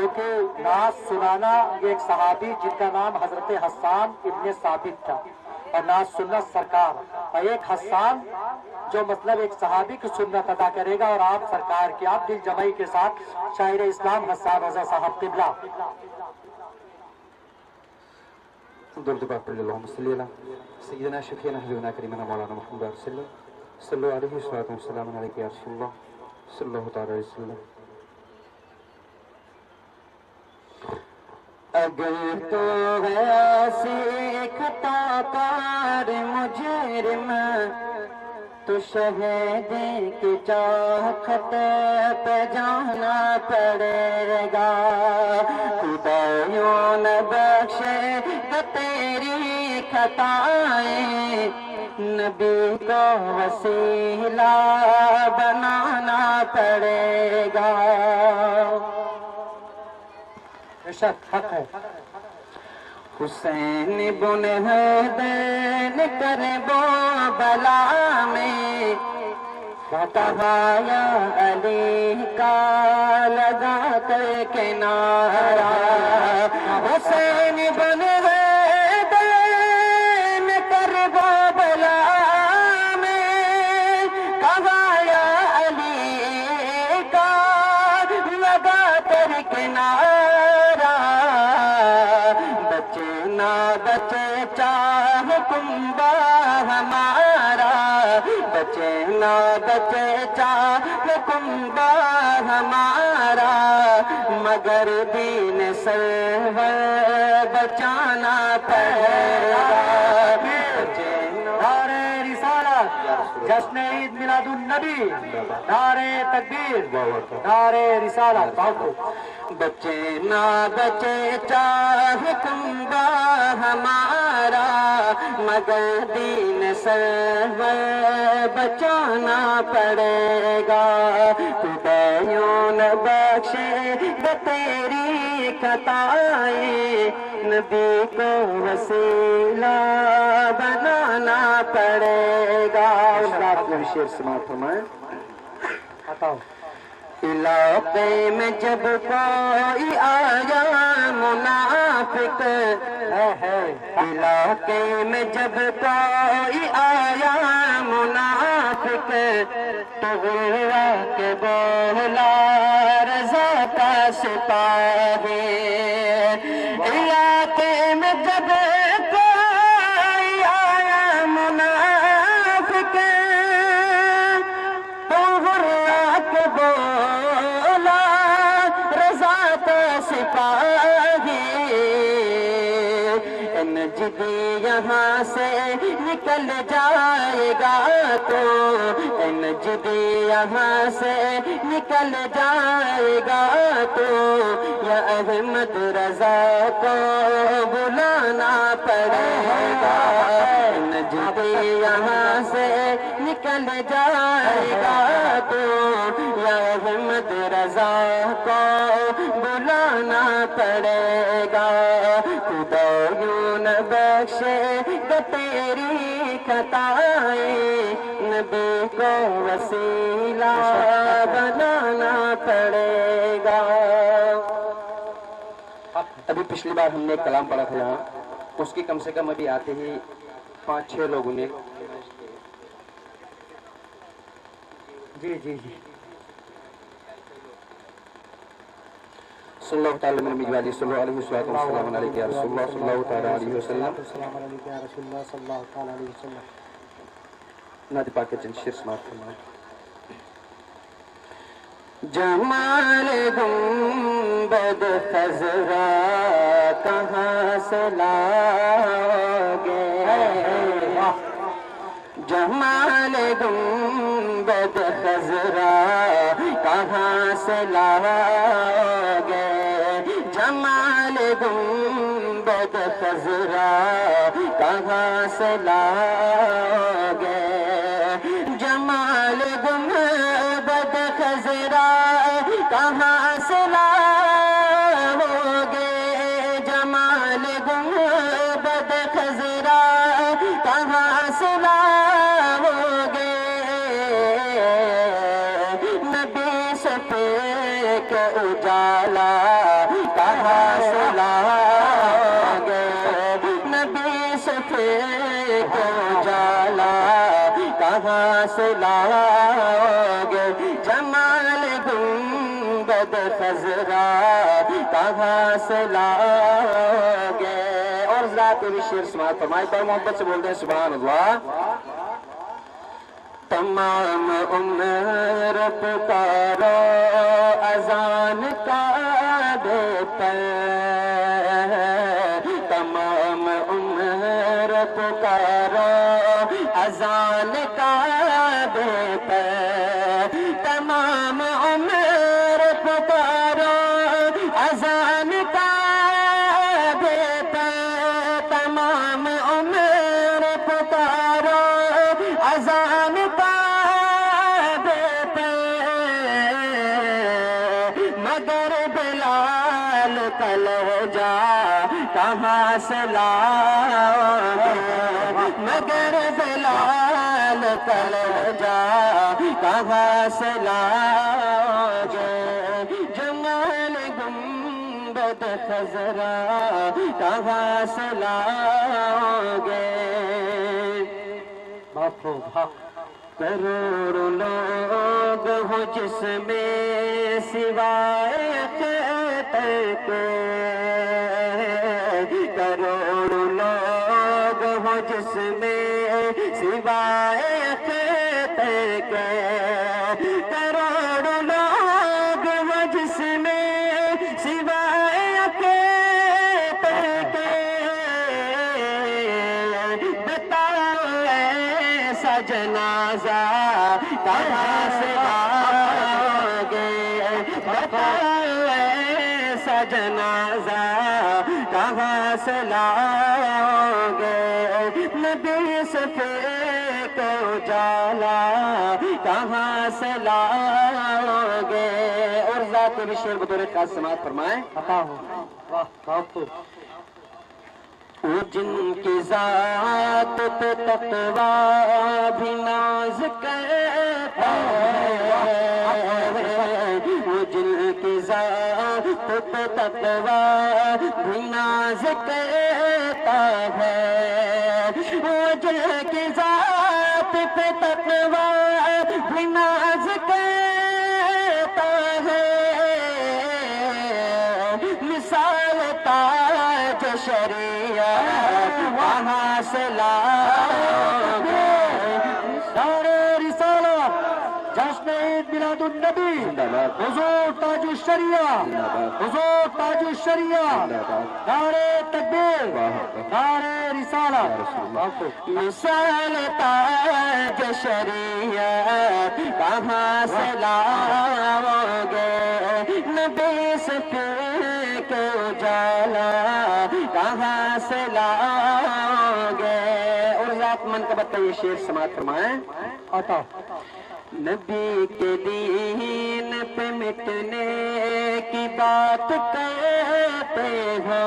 کیونکہ نعت سنانا یہ ایک صحابی جن کا نام حضرت حسان ابن ثابت تھا اور نعت سننا سرکار، اور ایک حسان جو مطلب ایک صحابی کی سنت ادا کرے گا اور آپ سرکار کی آپ دل جمعی کے ساتھ شاعر اسلام حسان رضا صاحب قبلہ درود پاک پڑھ اللہم صلی اللہ سیدنا شفیعنا حبیبنا کریمنا مولانا محمد رسول اللہ صلی اللہ علیہ وسلم علیہ یا رسول اللہ صلی اللہ تعالی علیہ وسلم۔ اگر تو ایسی خطا کار مجرم تو شہیدی کی چاکھت پہ جانا پڑے گا، خدا یوں نہ بخشے گا تیری خطائیں، نبی کو وسیلہ بنانا پڑے گا۔ شک حق ہے۔ حسین بن حیدر کربو بلا میں کہا یا علی کا لگا کر کنارہ، حسین بن حیدر کربو بلا میں کہا یا علی کا لگا کر کنارہ، بچے چاہے کنبہ ہمارا، بچے نہ بچے چاہے کنبہ ہمارا، مگر دین سرور بچانا پڑے گا۔ نعرہ رسالت، جشن عید میلاد النبی، نعرہ تکبیر، نعرہ رسالت۔ بچے نہ بچے چاہے کنبہ ہمارا، مگر دین سرور بچانا پڑے گا، خدا یوں نہ بخشے گا تیری خطائیں، نبی کو وسیلہ بنانا پڑے گا۔ شعر سماعت فرمائیں۔ علاقے میں جب کوئی آیا منافق، علاقے میں جب کوئی آیا منافق، تو ہوا کہ بولا رضا کا سپاہی، علاقے میں جب کوئی آیا منافق، تو ہوا کہ بولا رضا کا سپاہی، نجدی یہاں سے نکل جائے گا تو، نجدی یہاں سے نکل جائے گا تو، یا احمد رضا کو بلانا پڑے گا، نجدی یہاں سے نکل جائے گا تو، یا احمد رضا کو بلانا پڑے گا، خدا یوں نہ بخشے گا تیری خطائیں، نبی کو وسیلہ بنانا پڑے گا۔ ابھی پچھلی بار ہم نے ایک کلام پڑھا تھا یہاں، اس کی کم سے کم ابھی آتے ہی 5-6 لوگوں نے جی جی جی صلی اللہ تعالی من مجوالی صلی اللہ علیہ وسلم السلام علیکم یا رسول اللہ صلی اللہ تعالی علیہ وسلم۔ السلام علیکم یا رسول اللہ صلی اللہ تعالی علیہ وسلم۔ نعت پاک کے چند شعر سماعت فرمائیں۔ جمال گنبد خضرا کہاں سے لاؤگے، جمال گنبد خضرا کہاں سے لاؤگے، جمال گنبد خضرا کہاں سے لاؤگے، جمال گنبد خضرا کہاں سے لاؤگے، جمال گنبد خضرا کہاں سے لاؤگے، نبی صفے کا اجالا کو اجالا کہاں سے لاؤ گے جمال گنبد خضرا کہاں سے لاؤ گے اور ذات بھی شعر سماعت فرمائے بڑے محبت سے بول دیں سبحان اللہ تمام عمر پکارو اذان کعبے پر تمام عمر پکارو اذان کعبے پر تمام عمر پکارو اذان کعبے پر تمام عمر پکارو اذان مگر بلال کا لہجہ کہاں سے لاؤ گے مگر بلال کا لہجہ کہاں سے لاؤ گے جمال گنبد خضرا کہاں سے لاؤ گے کروڑوں لوگ ہو جس میں سوائے خطر کے کروڑوں لوگ ہو جس میں سوائے خطر کے کروڑوں لوگ ہو جس میں سوائے خطر کے بتاؤ ایسا جنازہ کہاں سے لاؤ گے بتاؤ ایسا جنازہ کہاں سے لاؤ گے نبی صفے کو اجالا کہاں سے لاؤ گے اور ذات بھی شعر بطور خاص سماعت فرمائیں وہ جن کی ذات پہ تقویٰ بھی ناز کرتا ہے وہ جن کی ذات پہ تقویٰ بھی ناز کرتا ہے وہ جن کی ذات پہ تقویٰ بھی ناز کرتا ہے مثال تاج شریعت وہاں سے لاؤ گے دار رسالت جشن عید میلاد النبی حضور تاج الشریعہ حضور تاج الشریعہ دار تکبیر دار رسالت مثال تاج شریعت کہاں سے لاؤ گے نبی صفے کے اجالا کہاں سے لاؤ گے اور ذات من کا بتا یہ شعر سماعت فرمائیں آتا نبی کے دین پہ مٹنے کی بات کہتے ہو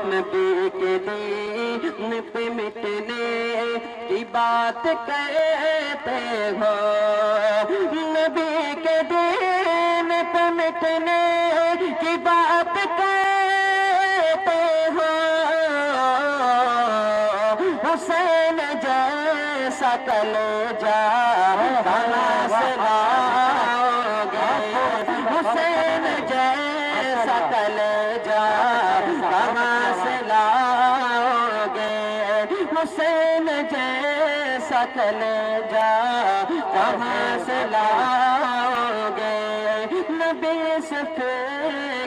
نبی کے دین پہ مٹنے کی بات کہتے ہو نبی کے دین پہ مٹنے کی بات کہتے ہو حسین جیسا کلیجہ کہاں سے لاؤ گے حسین جیسا کلیجہ کہاں سے لاؤ گے حسین جیسا کلیجہ کہاں سے لاؤ گے نبی صفے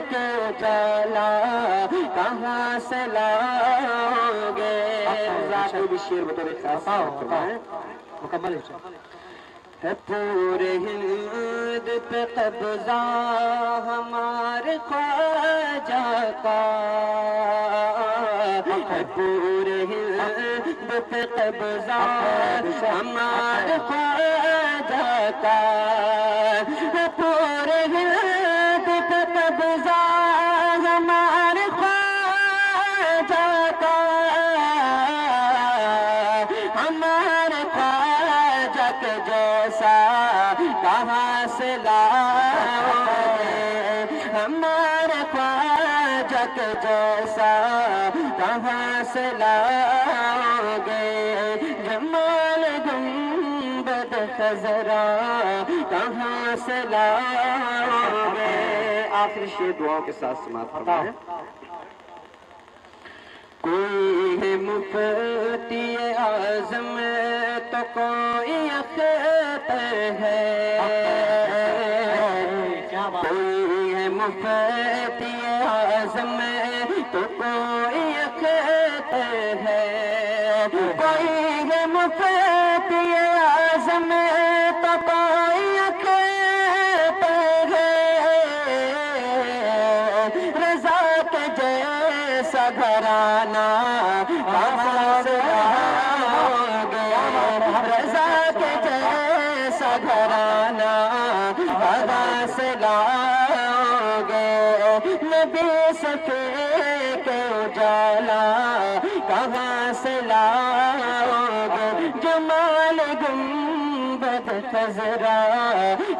کے اجالا کہاں سے لاؤ گے ذات بھی شعر بطور خاص مکمل ہے پورے ہند پہ قبضہ ہمارے خواجہ کا ہے پورے ہند پہ قبضہ ہمارے خواجہ کا ہے پورے ہند پہ قبضہ ہمارے خواجہ کا ہمارے خواجہ کے جیسا کہاں سے لاؤ گے ہمارے خواجہ خواجہ کے جیسا کہاں سے لاؤ گے جمال گنبد خضرا کہاں سے لاؤ گے آخری شعر دعاؤں کے ساتھ سماعت فرمائیں کوئی ہے مفتی اعظم تو کوئی اختر ہے کوئی ہے مفتی اعظم تو کوئی اختر ہے کوئی ہے مفتی اعظم تو کوئی اختر ہے رضا کے جیسا گھرانہ کہاں سے لاؤ گے رضا کے جیسا گھرانہ کہاں سے لاؤ گے نبی صفی کے اجالا کہاں سے لاؤ گے جمال گنبد خضرا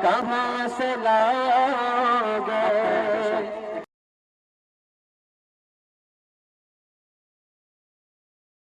کہاں سے لاؤ گے